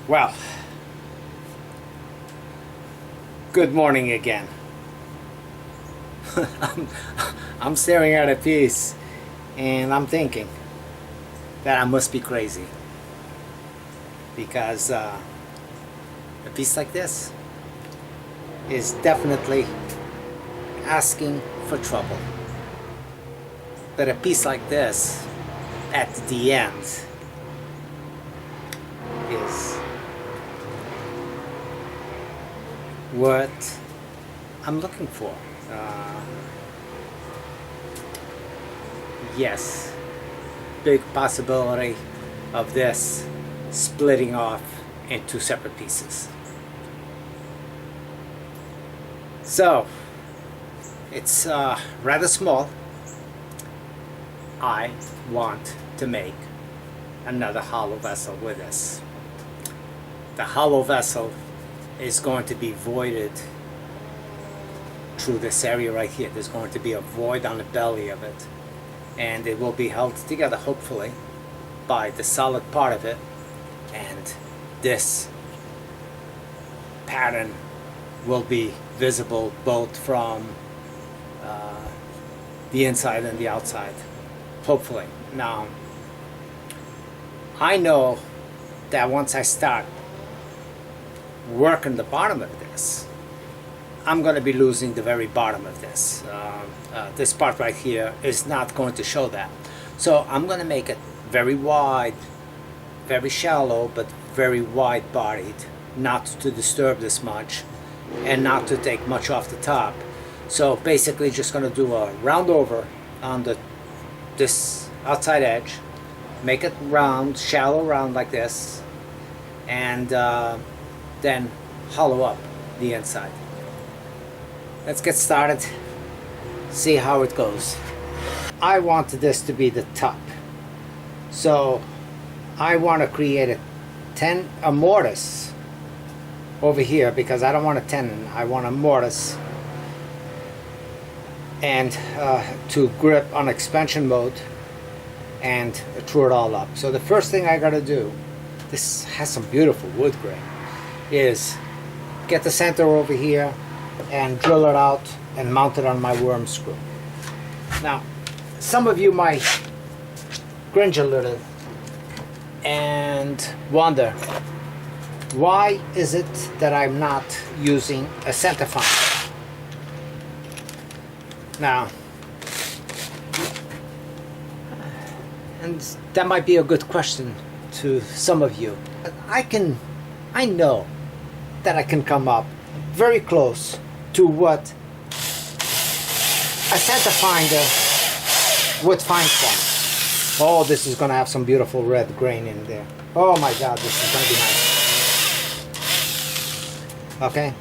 Well, good morning again. I'm staring at a piece and I'm thinking that I must be crazy, because a piece like this is definitely asking for trouble. But a piece like this at the end is what I'm looking for. Yes, big possibility of this splitting off in two separate pieces. So it's rather small. I want to make another hollow vessel with this. The hollow vessel is going to be voided through this area right here. There's going to be a void on the belly of it, and it will be held together hopefully by the solid part of it, and this pattern will be visible both from the inside and the outside, hopefully. Now, I know that once I start working the bottom of this, I'm going to be losing the very bottom of this. This part right here is not going to show that. So I'm going to make it very wide, very shallow, but very wide bodied, not to disturb this much and not to take much off the top. So basically just going to do a round over on this outside edge, make it round, shallow round like this, and then hollow up the inside. Let's get started, see how it goes. I want this to be the top, so I want to create a mortise over here, because I don't want a tenon, I want a mortise, and to grip on expansion mode and true it all up. So the first thing I got to do, this has some beautiful wood grain, is get the center over here and drill it out and mount it on my worm screw. Now, some of you might cringe a little and wonder, why is it that I'm not using a center finder? Now, and that might be a good question to some of you. I know that I can come up very close to what a center finder would find for me. Oh, this is going to have some beautiful red grain in there. Oh my God, this is going to be nice. Okay,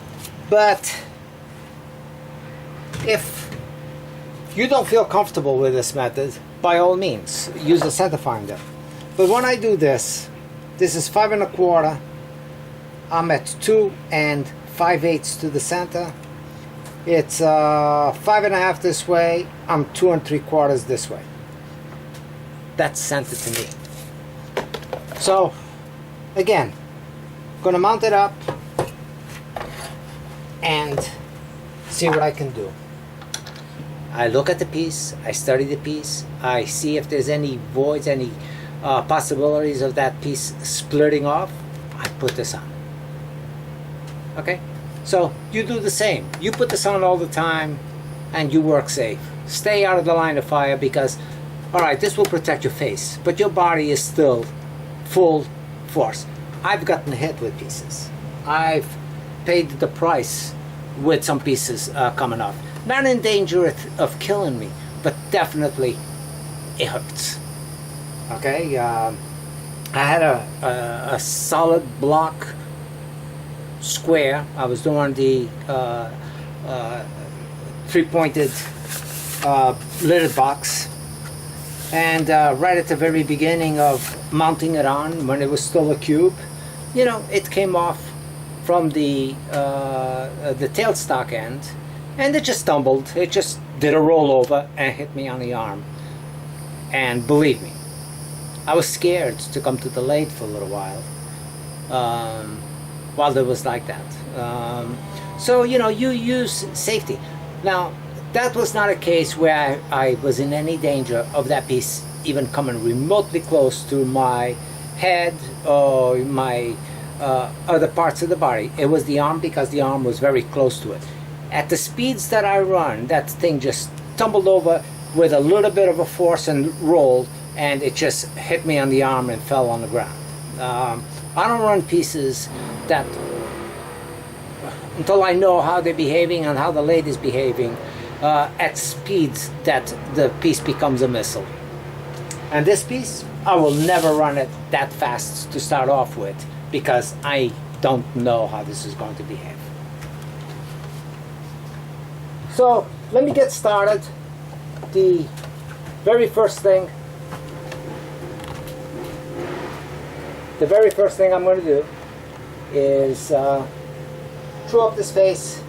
but if you don't feel comfortable with this method, by all means, use a center finder. But when I do this, this is 5 1/4. I'm at 2 5/8 to the center. It's 5 1/2 this way. I'm 2 3/4 this way. That's center to me. So, again, I'm gonna mount it up and see what I can do. I look at the piece, I study the piece, I see if there's any voids, any possibilities of that piece splitting off. I put this on. Okay, so you do the same. You put this on all the time and you work safe. Stay out of the line of fire, because, all right, this will protect your face, but your body is still full force. I've gotten hit with pieces. I've paid the price with some pieces coming off. Not in danger of killing me, but definitely it hurts. Okay, I had a solid block square. I was doing the three-pointed lidded box, and right at the very beginning of mounting it on, when it was still a cube, you know, it came off from the tailstock end, and it just stumbled. It just did a rollover and hit me on the arm. And believe me, I was scared to come to the lathe for a little while it was like that. So, you know, you use safety. Now, that was not a case where I was in any danger of that piece even coming remotely close to my head or my other parts of the body. It was the arm, because the arm was very close to it. At the speeds that I run, that thing just tumbled over with a little bit of a force and rolled, and it just hit me on the arm and fell on the ground. I don't run pieces that, until I know how they're behaving and how the lathe is behaving, at speeds that the piece becomes a missile. And this piece, I will never run it that fast to start off with, because I don't know how this is going to behave. So let me get started. The very first thing I'm going to do is true up this face,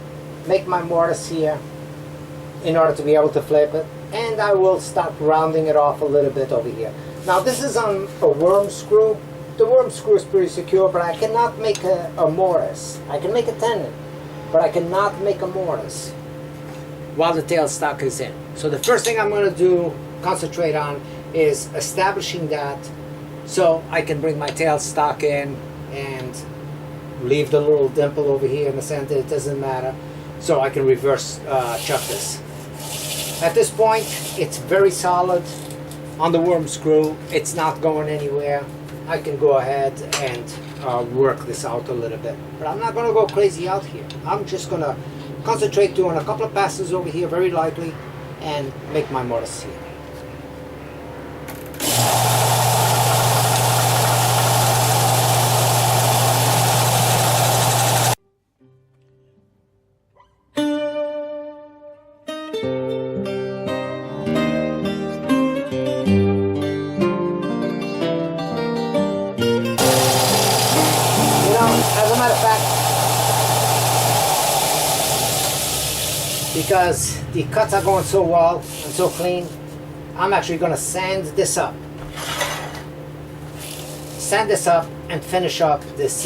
make my mortise here in order to be able to flip it, and I will start rounding it off a little bit over here. Now this is on a worm screw. The worm screw is pretty secure, but I cannot make a mortise. I can make a tenon, but I cannot make a mortise while the tailstock is in. So the first thing I'm going to concentrate on, is establishing that, so I can bring my tailstock in and leave the little dimple over here in the center. It doesn't matter. So I can reverse chuck this. At this point, it's very solid on the worm screw. It's not going anywhere. I can go ahead and work this out a little bit. But I'm not going to go crazy out here. I'm just going to concentrate doing a couple of passes over here very lightly and make my mortise here. Because the cuts are going so well and so clean, I'm actually going to sand this up. Sand this up and finish up this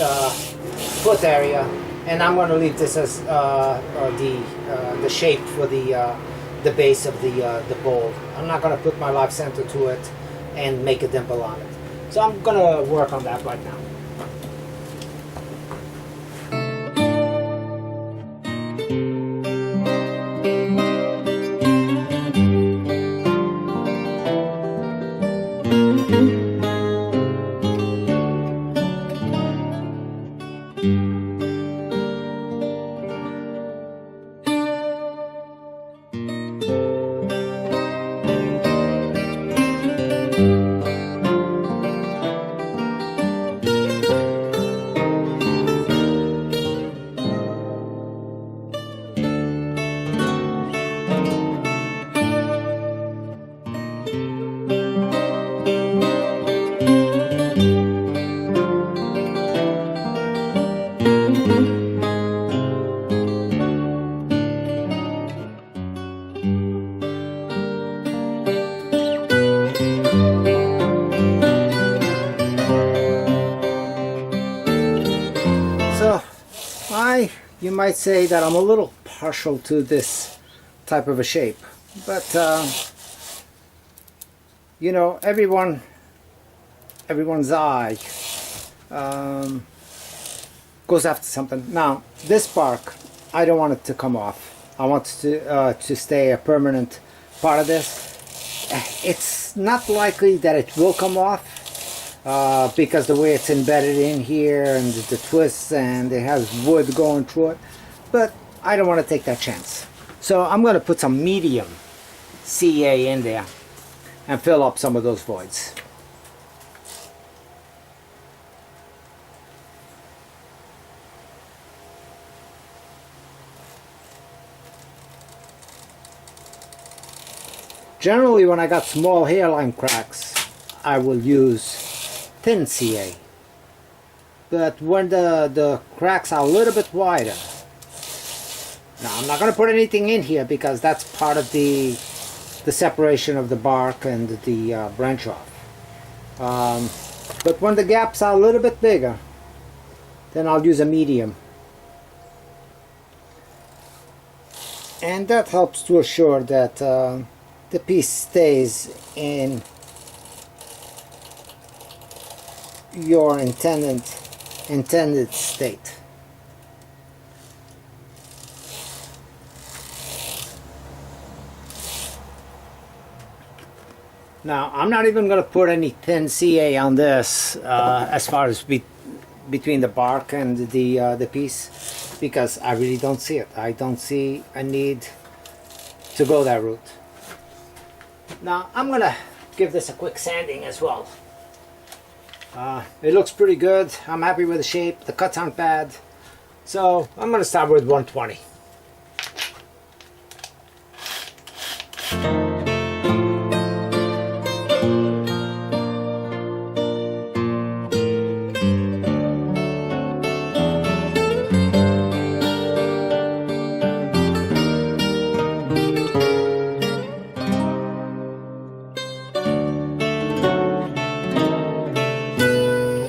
foot area, and I'm going to leave this as the shape for the base of the bowl. I'm not going to put my live center to it and make a dimple on it. So I'm going to work on that right now. You might say that I'm a little partial to this type of a shape, but you know, everyone's eye goes after something. Now this bark, I don't want it to come off. I want it to stay a permanent part of this. It's not likely that it will come off, because the way it's embedded in here and the twists, and it has wood going through it, but I don't want to take that chance. So I'm going to put some medium CA in there and fill up some of those voids. Generally, when I got small hairline cracks, I will use thin CA. But when the cracks are a little bit wider, Now I'm not going to put anything in here because that's part of the separation of the bark and the branch off. But when the gaps are a little bit bigger, then I'll use a medium. And that helps to assure that the piece stays in your intended state. Now, I'm not even going to put any thin CA on this as far as between the bark and the piece, because I really don't see it. I don't see a need to go that route. Now, I'm going to give this a quick sanding as well. It looks pretty good. I'm happy with the shape. The cuts aren't bad. So, I'm going to start with 120.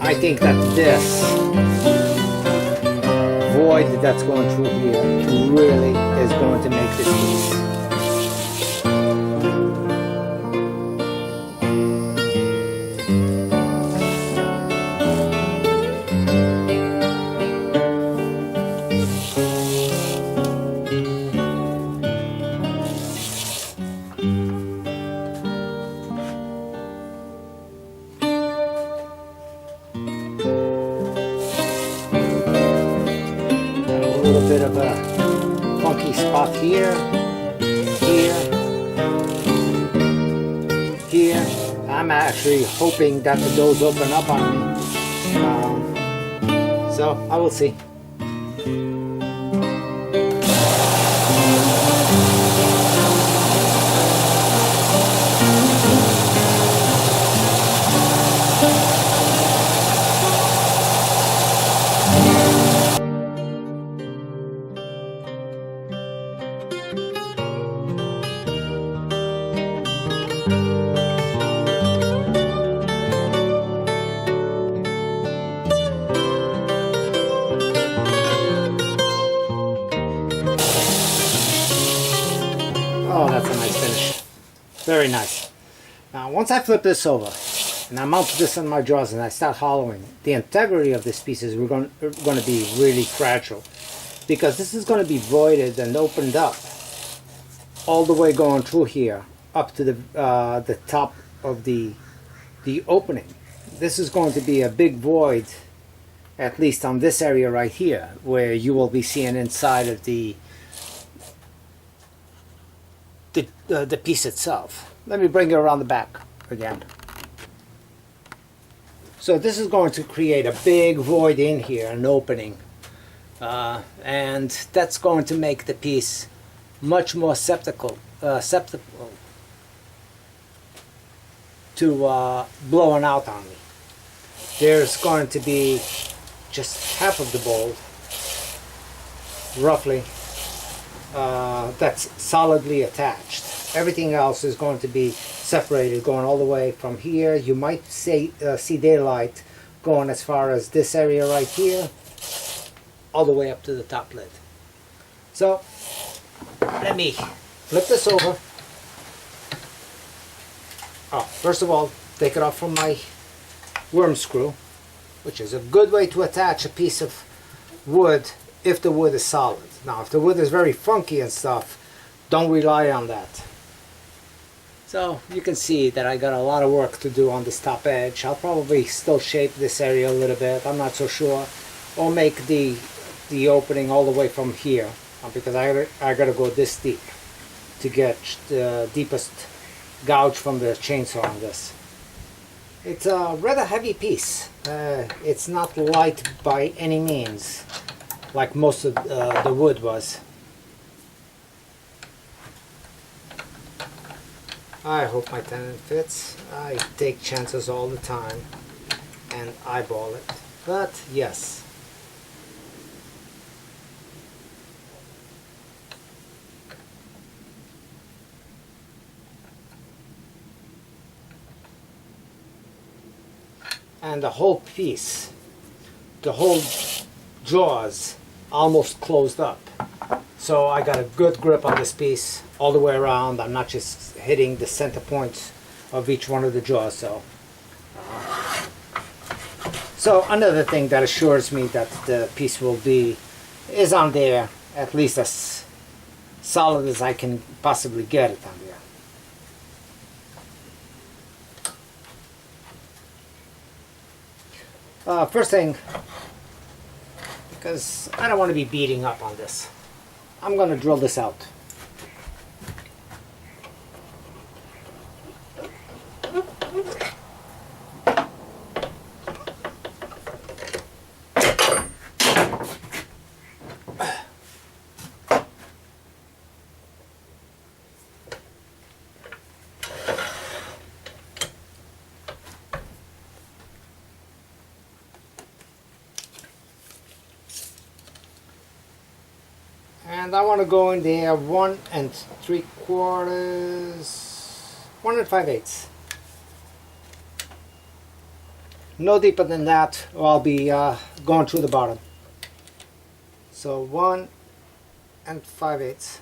I think that this void that's going through here really is going to make this piece. A little bit of a funky spot here, here. I'm actually hoping that the doors open up on me. So I will see. Oh, that's a nice finish. Very nice. Now, once I flip this over and I mount this on my jaws and I start hollowing, the integrity of this piece is going to be really fragile, because this is going to be voided and opened up all the way going through here up to the top of the opening. This is going to be a big void, at least on this area right here, where you will be seeing inside of the piece itself. Let me bring it around the back again. So this is going to create a big void in here, an opening, and that's going to make the piece much more susceptible to blowing out on me. There's going to be just half of the bowl, roughly, that's solidly attached. Everything else is going to be separated, going all the way from here. You might see daylight going as far as this area right here, all the way up to the top lid. So let me flip this over. Oh, first of all, take it off from my worm screw, which is a good way to attach a piece of wood if the wood is solid. Now, if the wood is very funky and stuff, don't rely on that. So you can see that I got a lot of work to do on this top edge. I'll probably still shape this area a little bit, I'm not so sure, or make the opening all the way from here, because I gotta go this deep to get the deepest gouge from the chainsaw on this. It's a rather heavy piece. It's not light by any means, like most of the wood was. I hope my tenon fits. I take chances all the time and eyeball it. But yes. and the whole piece, the whole jaws almost closed up. So I got a good grip on this piece all the way around. I'm not just hitting the center points of each one of the jaws. So another thing that assures me that the piece is on there, at least as solid as I can possibly get it on there. First thing, because I don't want to be beating up on this, I'm going to drill this out. And I want to go in there 1 3/4, 1 5/8. No deeper than that, or I'll be going through the bottom. So 1 5/8.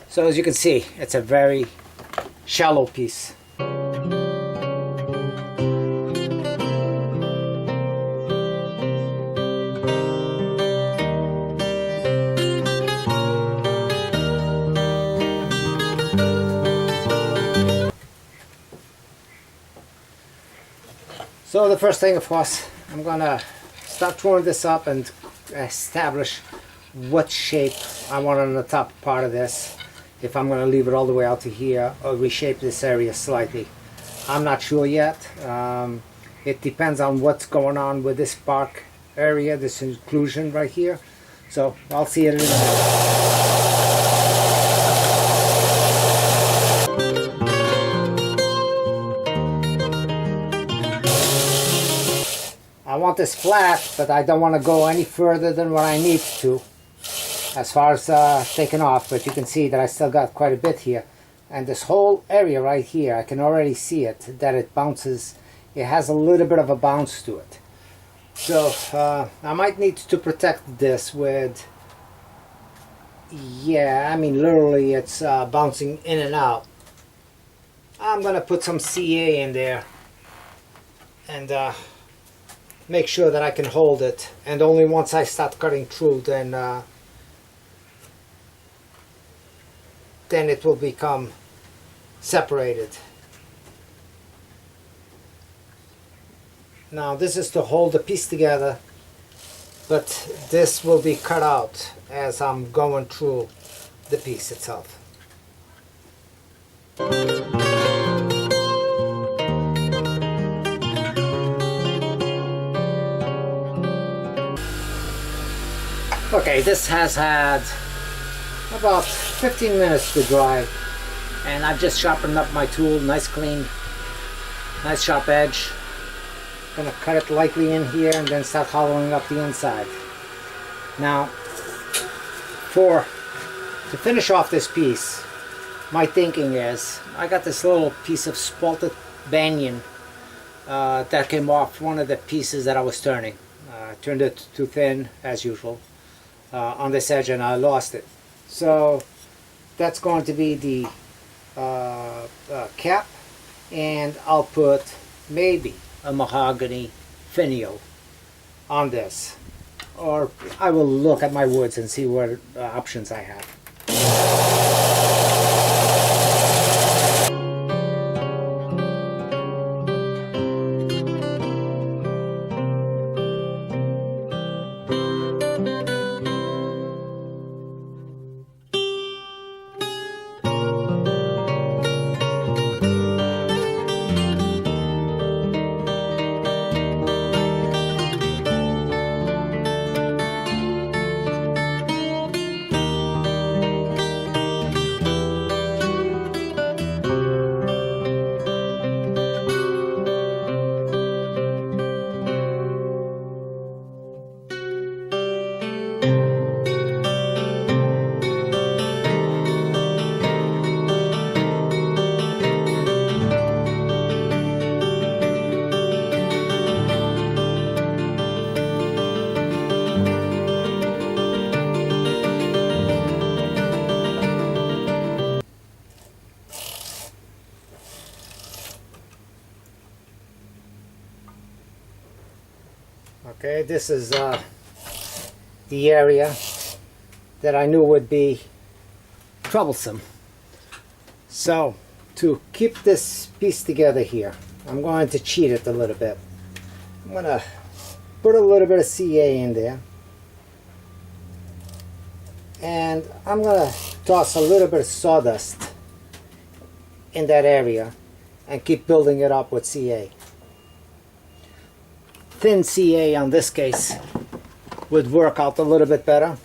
So as you can see, it's a very shallow piece. So the first thing, of course, I'm gonna start throwing this up and establish what shape I want on the top part of this. If I'm gonna leave it all the way out to here or reshape this area slightly, I'm not sure yet. It depends on what's going on with this bark area, this inclusion right here. So I'll see it in a minute. I want this flat, but I don't want to go any further than what I need to as far as taking off. But you can see that I still got quite a bit here, and this whole area right here, I can already see it, that it bounces. It has a little bit of a bounce to it. So I might need to protect this with, yeah, I mean literally it's bouncing in and out. I'm gonna put some CA in there and make sure that I can hold it, and only once I start cutting through then it will become separated. Now this is to hold the piece together, but this will be cut out as I'm going through the piece itself. Okay, this has had about 15 minutes to dry, and I've just sharpened up my tool, nice clean, nice sharp edge. Gonna cut it lightly in here and then start hollowing up the inside. Now, to finish off this piece, my thinking is, I got this little piece of spalted banyan that came off one of the pieces that I was turning. I turned it too thin, as usual, on this edge, and I lost it. So that's going to be the cap, and I'll put maybe a Mahogany Finial on this, or I will look at my woods and see what options I have. Okay, this is the area that I knew would be troublesome. So to keep this piece together here, I'm going to cheat it a little bit. I'm going to put a little bit of CA in there, and I'm going to toss a little bit of sawdust in that area and keep building it up with CA. Thin CA on this case would work out a little bit better.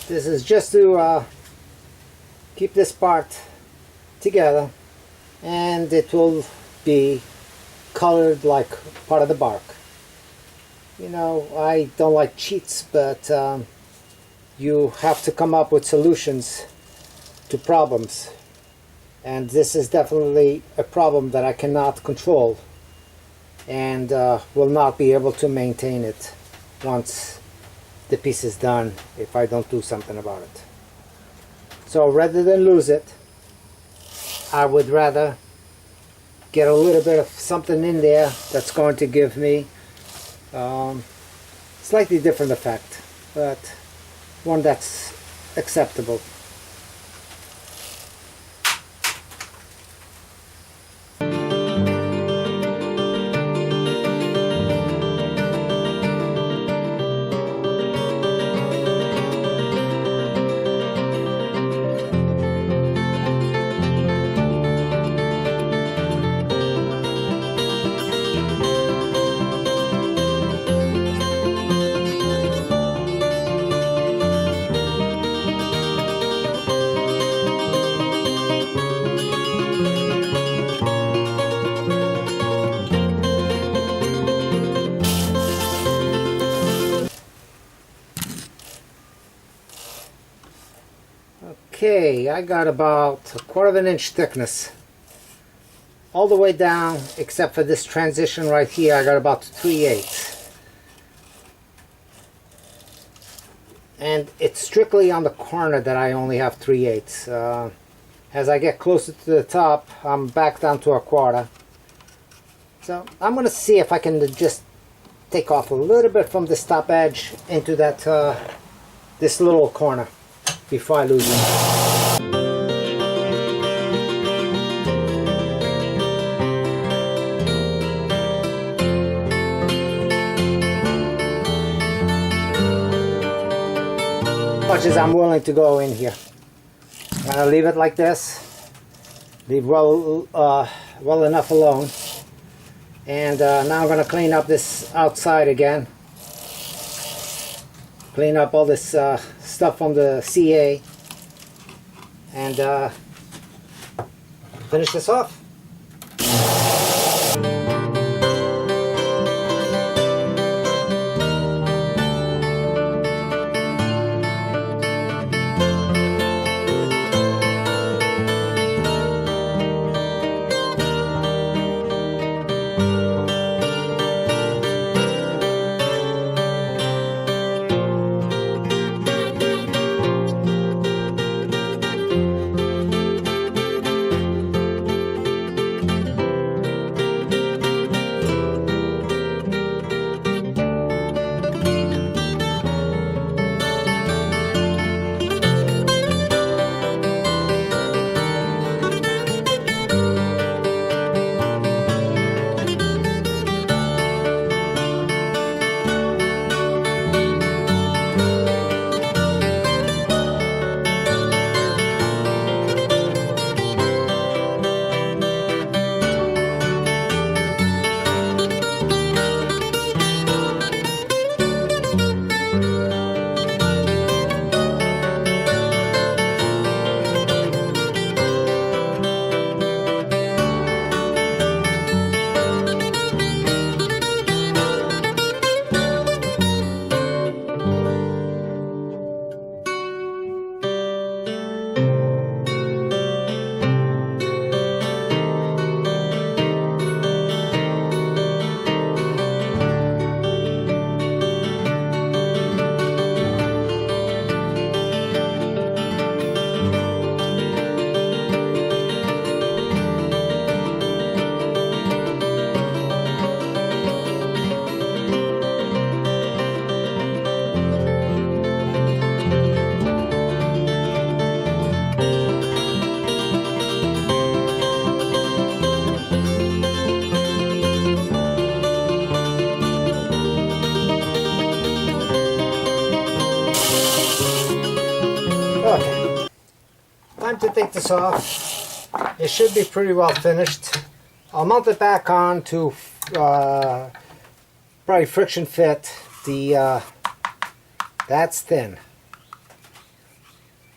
This is just to keep this part together, and it will be colored like part of the bark. You know, I don't like cheats, but you have to come up with solutions to problems, and this is definitely a problem that I cannot control, and will not be able to maintain it once the piece is done if I don't do something about it. So rather than lose it, I would rather get a little bit of something in there that's going to give me slightly different effect, but one that's acceptable. Okay, I got about 1/4 of an inch thickness all the way down, except for this transition right here. I got about 3/8, and it's strictly on the corner that I only have 3/8. As I get closer to the top, I'm back down to 1/4. So I'm going to see if I can just take off a little bit from this top edge into that this little corner before I lose it. Much as I'm willing to go in here, I'm gonna leave it like this. Leave well enough alone, and now I'm gonna clean up this outside again. Clean up all this stuff from the CA, and finish this off. take this off. It should be pretty well finished. I'll mount it back on to probably friction fit. That's thin,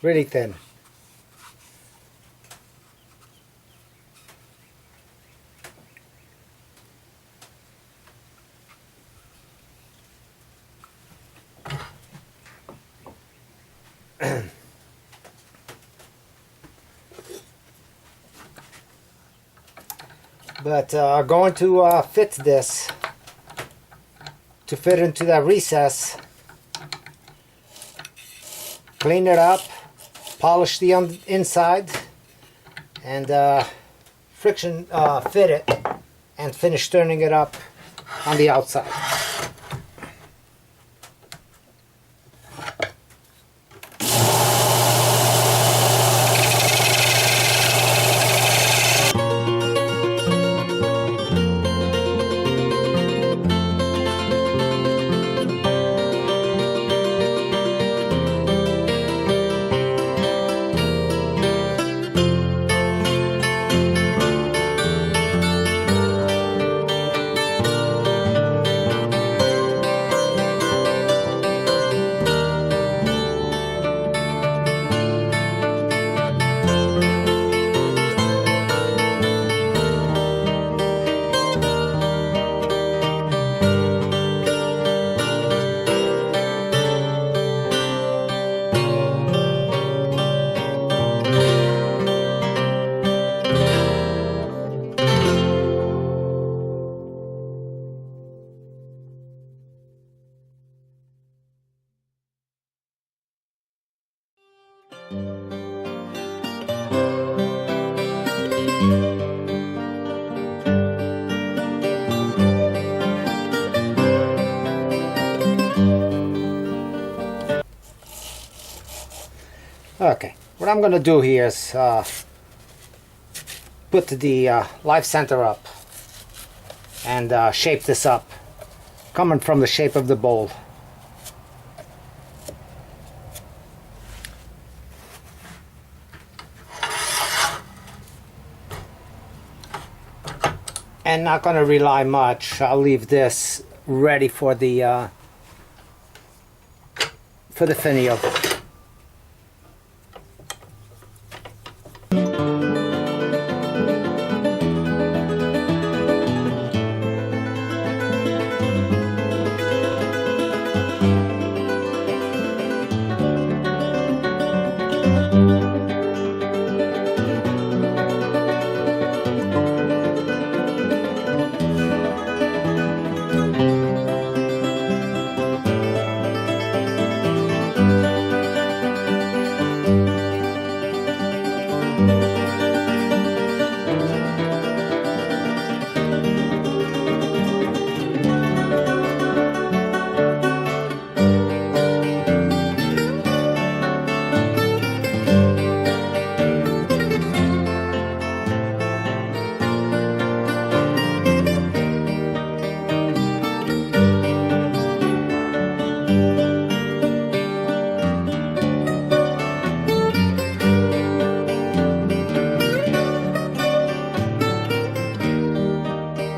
really thin. But going to fit this to fit into that recess. Clean it up, polish the inside, and friction fit it, and finish turning it up on the outside. Okay, what I'm going to do here is put the live center up and shape this up, coming from the shape of the bowl. And not going to rely much. I'll leave this ready for the finial.